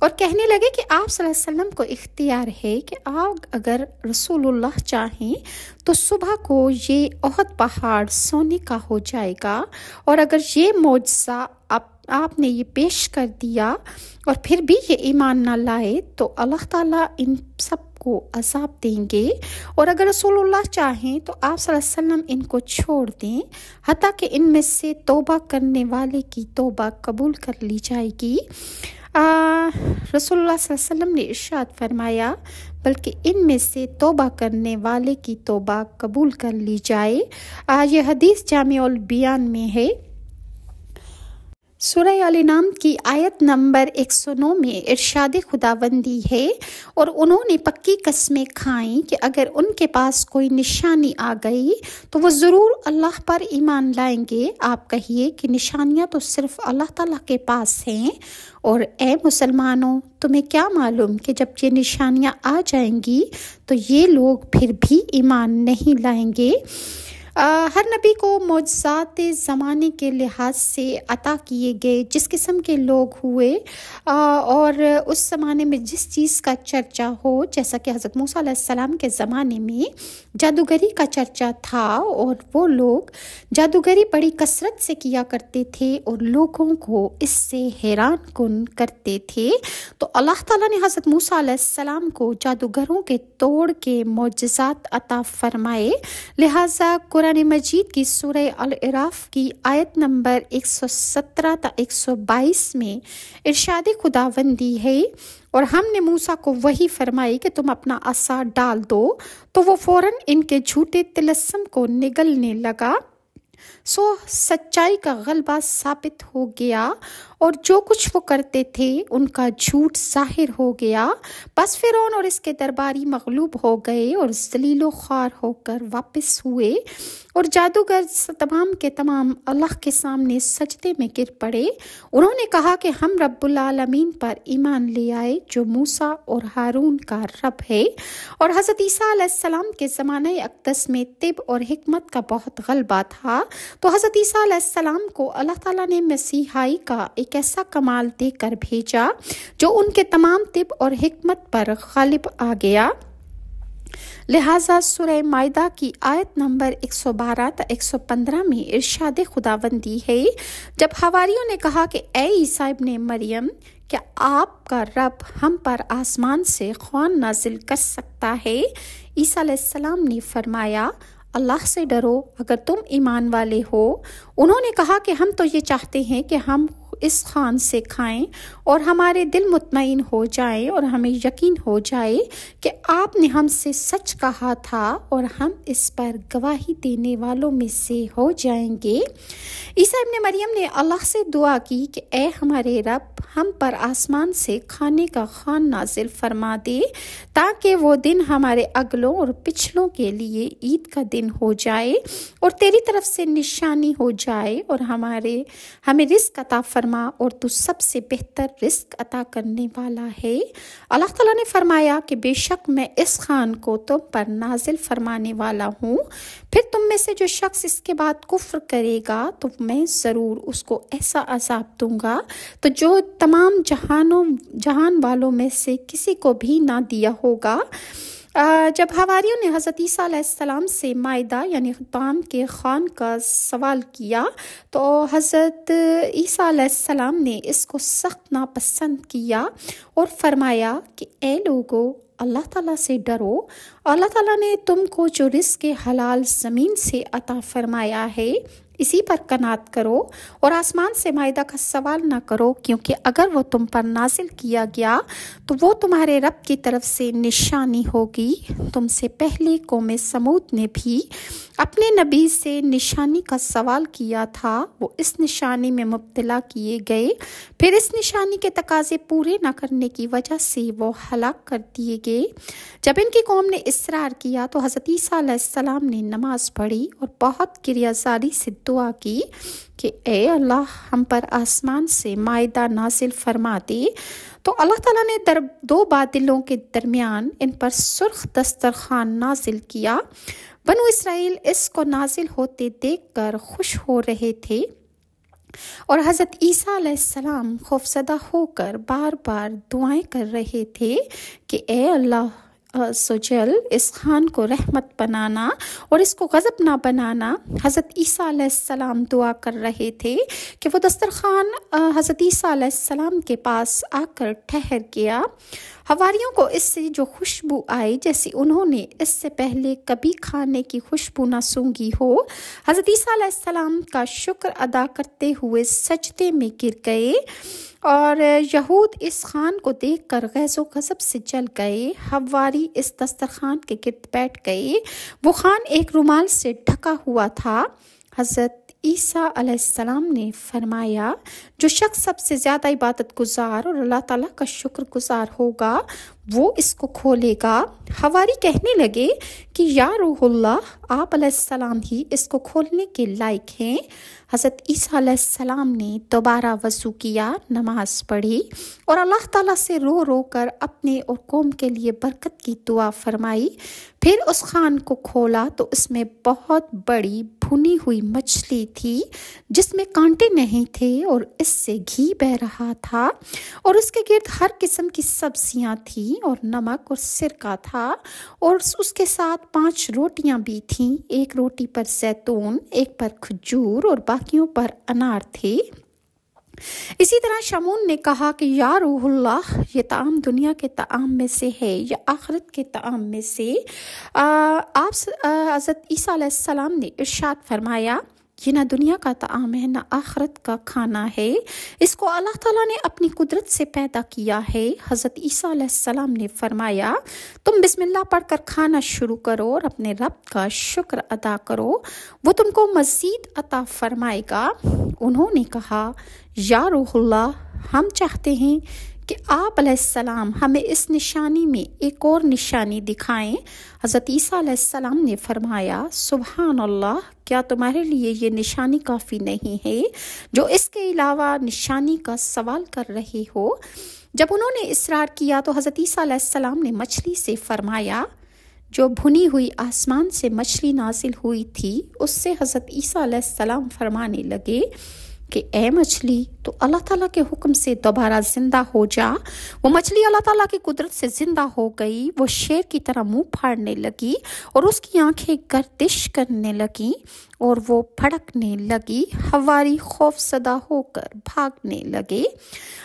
اور کہنے لگے کہ آپ صلی اللہ علیہ وسلم کو اختیار ہے کہ آپ اگر رسول اللہ چاہیں تو صبح کو یہ احد پہاڑ سونے کا ہو جائے گا، اور اگر یہ معجزہ آپ نے یہ پیش کر دیا اور پھر بھی یہ ایمان نہ لائے تو اللہ تعالیٰ ان سب کو عذاب دیں گے، اور اگر رسول اللہ چاہیں تو آپ صلی اللہ علیہ وسلم ان کو چھوڑ دیں حتیٰ کہ ان میں سے توبہ کرنے والے کی توبہ قبول کر لی جائے گی۔ رسول اللہ صلی اللہ علیہ وسلم نے ارشاد فرمایا بلکہ ان میں سے توبہ کرنے والے کی توبہ قبول کر لی جائے۔ یہ حدیث جامع البیان میں ہے۔ سورہ الانعام کی آیت نمبر 109 میں ارشاد خداوندی ہے، اور انہوں نے پکی قسمیں کھائیں کہ اگر ان کے پاس کوئی نشانی آ گئی تو وہ ضرور اللہ پر ایمان لائیں گے۔ آپ کہیے کہ نشانیاں تو صرف اللہ تعالیٰ کے پاس ہیں، اور اے مسلمانوں تمہیں کیا معلوم کہ جب یہ نشانیاں آ جائیں گی تو یہ لوگ پھر بھی ایمان نہیں لائیں گے۔ ہر نبی کو معجزات زمانے کے لحاظ سے عطا کیے گئے جس قسم کے لوگ ہوئے اور اس زمانے میں جس چیز کا چرچا ہو، جیسا کہ حضرت موسیٰ علیہ السلام کے زمانے میں جادوگری کا چرچا تھا، اور وہ لوگ جادوگری بڑی کثرت سے کیا کرتے تھے اور لوگوں کو اس سے حیران کن کرتے تھے، تو اللہ تعالیٰ نے حضرت موسیٰ علیہ السلام کو جادوگروں کے توڑ کے معجزات عطا فرمائے۔ لہٰذا قرآن مجید کی سورہ الاعراف کی آیت نمبر 117 تا 122 میں ارشاد خداوندی ہے، اور ہم نے موسیٰ کو وحی فرمائی کہ تم اپنا عصا ڈال دو تو وہ فوراً ان کے جھوٹے طلسم کو نگلنے لگا، سو سچائی کا غلبہ ثابت ہو گیا، اور جو کچھ وہ کرتے تھے ان کا جھوٹ ظاہر ہو گیا۔ بس فرعون اور اس کے درباری مغلوب ہو گئے اور ذلیل و خوار ہو کر واپس ہوئے، اور جادوگر تمام کے تمام اللہ کے سامنے سجدے میں گر پڑے۔ انہوں نے کہا کہ ہم رب العالمین پر ایمان لے آئے جو موسیٰ اور ہارون کا رب ہے۔ اور حضرت عیسیٰ علیہ السلام کے زمانہ اقدس میں طب اور حکمت کا بہت غلبہ تھا، تو حضرت عیسیٰ علیہ السلام کو اللہ تعالیٰ نے مسیحائی کا ایک ایسا کمال دے کر بھیجا جو ان کے تمام طب اور حکمت پر غالب آ گیا۔ لہٰذا سورہ مائدہ کی آیت نمبر 112 تا 115 میں ارشاد خداوندی ہے، جب حواریوں نے کہا کہ اے عیسیٰ ابن مریم، کیا آپ کا رب ہم پر آسمان سے خوان نازل کر سکتا ہے؟ عیسیٰ علیہ السلام نے فرمایا اللہ سے ڈرو اگر تم ایمان والے ہو۔ انہوں نے کہا کہ ہم تو یہ چاہتے ہیں کہ ہم اس خوان سے کھائیں اور ہمارے دل مطمئن ہو جائیں اور ہمیں یقین ہو جائے کہ آپ نے ہم سے سچ کہا تھا اور ہم اس پر گواہی دینے والوں میں سے ہو جائیں گے۔ عیسیٰ ابن مریم نے اللہ سے دعا کی کہ اے ہمارے رب، ہم پر آسمان سے کھانے کا خوان نازل فرما دے تاکہ وہ دن ہمارے اگلوں اور پچھلوں کے لیے عید کا دن ہو جائے اور تیری طرف سے نشانی ہو جائے، اور ہمیں رزق عطا فرما، اور تو سب سے بہتر رزق عطا کرنے والا ہے۔ اللہ تعالیٰ نے فرمایا کہ بے شک میں اس خوان کو تم پر نازل فرمانے والا ہوں، پھر تم میں سے جو شخص اس کے بعد کفر کرے گا تو میں ضرور اس کو ایسا عذاب دوں گا تو جو تمام جہان والوں میں سے کسی کو بھی نہ دیا ہوگا۔ جب حواریوں نے حضرت عیسیٰ علیہ السلام سے مائدہ یعنی پان کے خوان کا سوال کیا تو حضرت عیسیٰ علیہ السلام نے اس کو سخت ناپسند کیا اور فرمایا کہ اے لوگو، اللہ تعالیٰ سے ڈرو۔ اللہ تعالیٰ نے تم کو جو رزق حلال زمین سے عطا فرمایا ہے اسی پر قناعت کرو اور آسمان سے مائدہ کا سوال نہ کرو، کیونکہ اگر وہ تم پر نازل کیا گیا تو وہ تمہارے رب کی طرف سے نشانی ہوگی۔ تم سے پہلے قوم سمود نے بھی اپنے نبی سے نشانی کا سوال کیا تھا، وہ اس نشانی میں مبتلا کیے گئے، پھر اس نشانی کے تقاضے پورے نہ کرنے کی وجہ سے وہ ہلاک کر دیے گئے۔ جب ان کی قوم نے اصرار کیا تو حضرت عیسیٰ علیہ السلام نے نماز پڑھی اور بہت کریا زاری سے دعا کی کہ اے اللہ، ہم پر آسمان سے مائدہ نازل فرما دے۔ تو اللہ تعالیٰ نے دو بادلوں کے درمیان ان پر سرخ دسترخوان نازل کیا۔ بنو اسرائیل اس کو نازل ہوتے دیکھ کر خوش ہو رہے تھے۔ اور حضرت عیسیٰ علیہ السلام خوفزدہ ہو کر بار بار دعائیں کر رہے تھے کہ اے اللہ سجل اس خان کو رحمت بنانا اور اس کو غضب نہ بنانا۔ حضرت عیسیٰ علیہ السلام دعا کر رہے تھے کہ وہ دسترخوان حضرت عیسیٰ علیہ السلام کے پاس آ کر ٹھہر گیا۔ حواریوں کو اس سے جو خوشبو آئی جیسے انہوں نے اس سے پہلے کبھی کھانے کی خوشبو نہ سونگھی ہو، حضرت عیسیٰ علیہ السلام کا شکر ادا کرتے ہوئے سجدے میں گر گئے، اور یہود اس خان کو دیکھ کر غیظ و غضب سے جل گئے۔ حواری اس دسترخوان کے گرد بیٹھ گئے۔ وہ خان ایک رومال سے ڈھکا ہوا تھا۔ حضرت عیسیٰ علیہ السلام نے فرمایا جو شخص سب سے زیادہ عبادت گزار اور اللہ تعالیٰ کا شکر گزار ہوگا وہ اس کو کھولے گا۔ حواری کہنے لگے کہ یا روح اللہ، آپ علیہ السلام ہی اس کو کھولنے کے لائق ہیں۔ حضرت عیسیٰ علیہ السلام نے دوبارہ وضو کیا، نماز پڑھی اور اللہ تعالیٰ سے رو رو کر اپنے اور قوم کے لیے برکت کی دعا فرمائی۔ پھر اس خان کو کھولا تو اس میں بہت بڑی بھنی ہوئی مچھلی تھی جس میں کانٹے نہیں تھے اور اس سے گھی بہہ رہا تھا، اور اس کے گرد ہر قسم کی سبزیاں تھیں اور نمک اور سرکہ تھا، اور اس کے ساتھ 5 روٹیاں بھی تھیں، ایک روٹی پر زیتون، ایک پر کھجور اور باقیوں پر انار تھے۔ اسی طرح شمعون نے کہا کہ یا روح اللہ، یہ طعام دنیا کے طعام میں سے ہے یا آخرت کے طعام میں سے؟ آپ حضرت عیسیٰ علیہ السلام نے ارشاد فرمایا یہ نہ دنیا کا طعام ہے نہ آخرت کا کھانا ہے، اس کو اللہ تعالیٰ نے اپنی قدرت سے پیدا کیا ہے۔ حضرت عیسیٰ علیہ السلام نے فرمایا تم بسم اللہ پڑھ کر کھانا شروع کرو اور اپنے رب کا شکر ادا کرو، وہ تم کو مزید عطا فرمائے گا۔ انہوں نے کہا یا روح اللہ، ہم چاہتے ہیں کہ آپ علیہ السلام ہمیں اس نشانی میں ایک اور نشانی دکھائیں۔ حضرت عیسیٰ علیہ السلام نے فرمایا سبحان اللہ، کیا تمہارے لیے یہ نشانی کافی نہیں ہے جو اس کے علاوہ نشانی کا سوال کر رہے ہو؟ جب انہوں نے اصرار کیا تو حضرت عیسیٰ علیہ السلام نے مچھلی سے فرمایا جو بھنی ہوئی آسمان سے مچھلی نازل ہوئی تھی اس سے حضرت عیسیٰ علیہ السلام فرمانے لگے کہ اے مچھلی تو اللہ تعالیٰ کے حکم سے دوبارہ زندہ ہو جا۔ وہ مچھلی اللہ تعالیٰ کی قدرت سے زندہ ہو گئی، وہ شیر کی طرح منہ پھاڑنے لگی اور اس کی آنکھیں گردش کرنے لگیں اور وہ پھڑکنے لگی۔ حواری خوف زدہ ہو کر بھاگنے لگے۔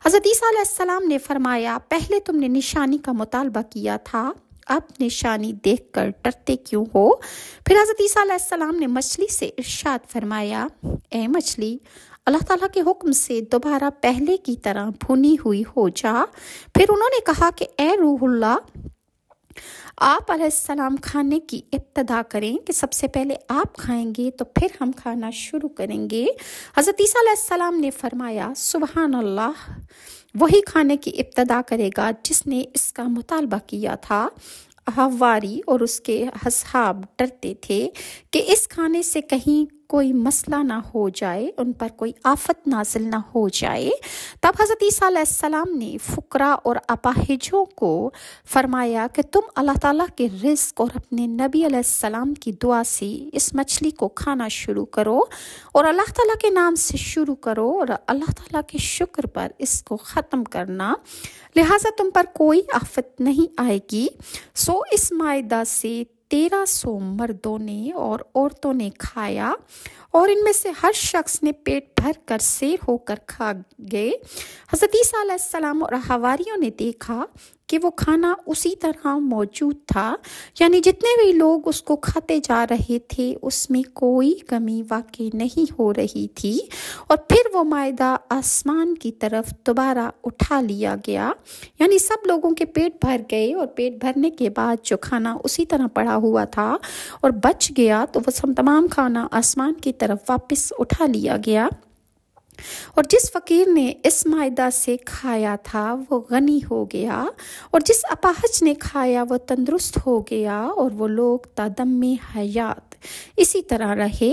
حضرت عیسیٰ علیہ السلام نے فرمایا پہلے تم نے نشانی کا مطالبہ کیا تھا، اب نشانی دیکھ کر ڈرتے کیوں ہو؟ پھر حضرت عیسیٰ علیہ السلام نے مچھلی سے ارشاد فرمایا اے مچھلی، اللہ تعالیٰ کے حکم سے دوبارہ پہلے کی طرح بھنی ہوئی ہو جا۔ پھر انہوں نے کہا کہ اے روح اللہ، آپ علیہ السلام کھانے کی ابتدا کریں کہ سب سے پہلے آپ کھائیں گے تو پھر ہم کھانا شروع کریں گے۔ حضرت عیسیٰ علیہ السلام نے فرمایا سبحان اللہ، وہی کھانے کی ابتدا کرے گا جس نے اس کا مطالبہ کیا تھا۔ حواری اور اس کے اصحاب ڈرتے تھے کہ اس کھانے سے کہیں کوئی مسئلہ نہ ہو جائے، ان پر کوئی آفت نازل نہ ہو جائے۔ تب حضرت عیسیٰ علیہ السلام نے فقراء اور اپاہجوں کو فرمایا کہ تم اللہ تعالیٰ کے رزق اور اپنے نبی علیہ السلام کی دعا سے اس مچھلی کو کھانا شروع کرو اور اللہ تعالیٰ کے نام سے شروع کرو اور اللہ تعالیٰ کے شکر پر اس کو ختم کرنا، لہٰذا تم پر کوئی آفت نہیں آئے گی۔ سو اس مائدہ سے 1300 مردوں نے اور عورتوں نے کھایا اور ان میں سے ہر شخص نے پیٹ بھر کر سیر ہو کر کھا گئے۔ حضرت عیسیٰ علیہ السلام اور حواریوں نے دیکھا کہ وہ کھانا اسی طرح موجود تھا، یعنی جتنے بھی لوگ اس کو کھاتے جا رہے تھے اس میں کوئی کمی واقع نہیں ہو رہی تھی۔ اور پھر وہ مائدہ آسمان کی طرف دوبارہ اٹھا لیا گیا، یعنی سب لوگوں کے پیٹ بھر گئے، اور پیٹ بھرنے کے بعد جو کھانا اسی طرح پڑا ہوا تھا اور بچ گیا تو وہ تمام کھانا آسمان کی طرف واپس اٹھا لیا گیا۔ اور جس فقیر نے اس مائدہ سے کھایا تھا وہ غنی ہو گیا، اور جس اپاہج نے کھایا وہ تندرست ہو گیا، اور وہ لوگ تا دم حیات اسی طرح رہے۔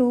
2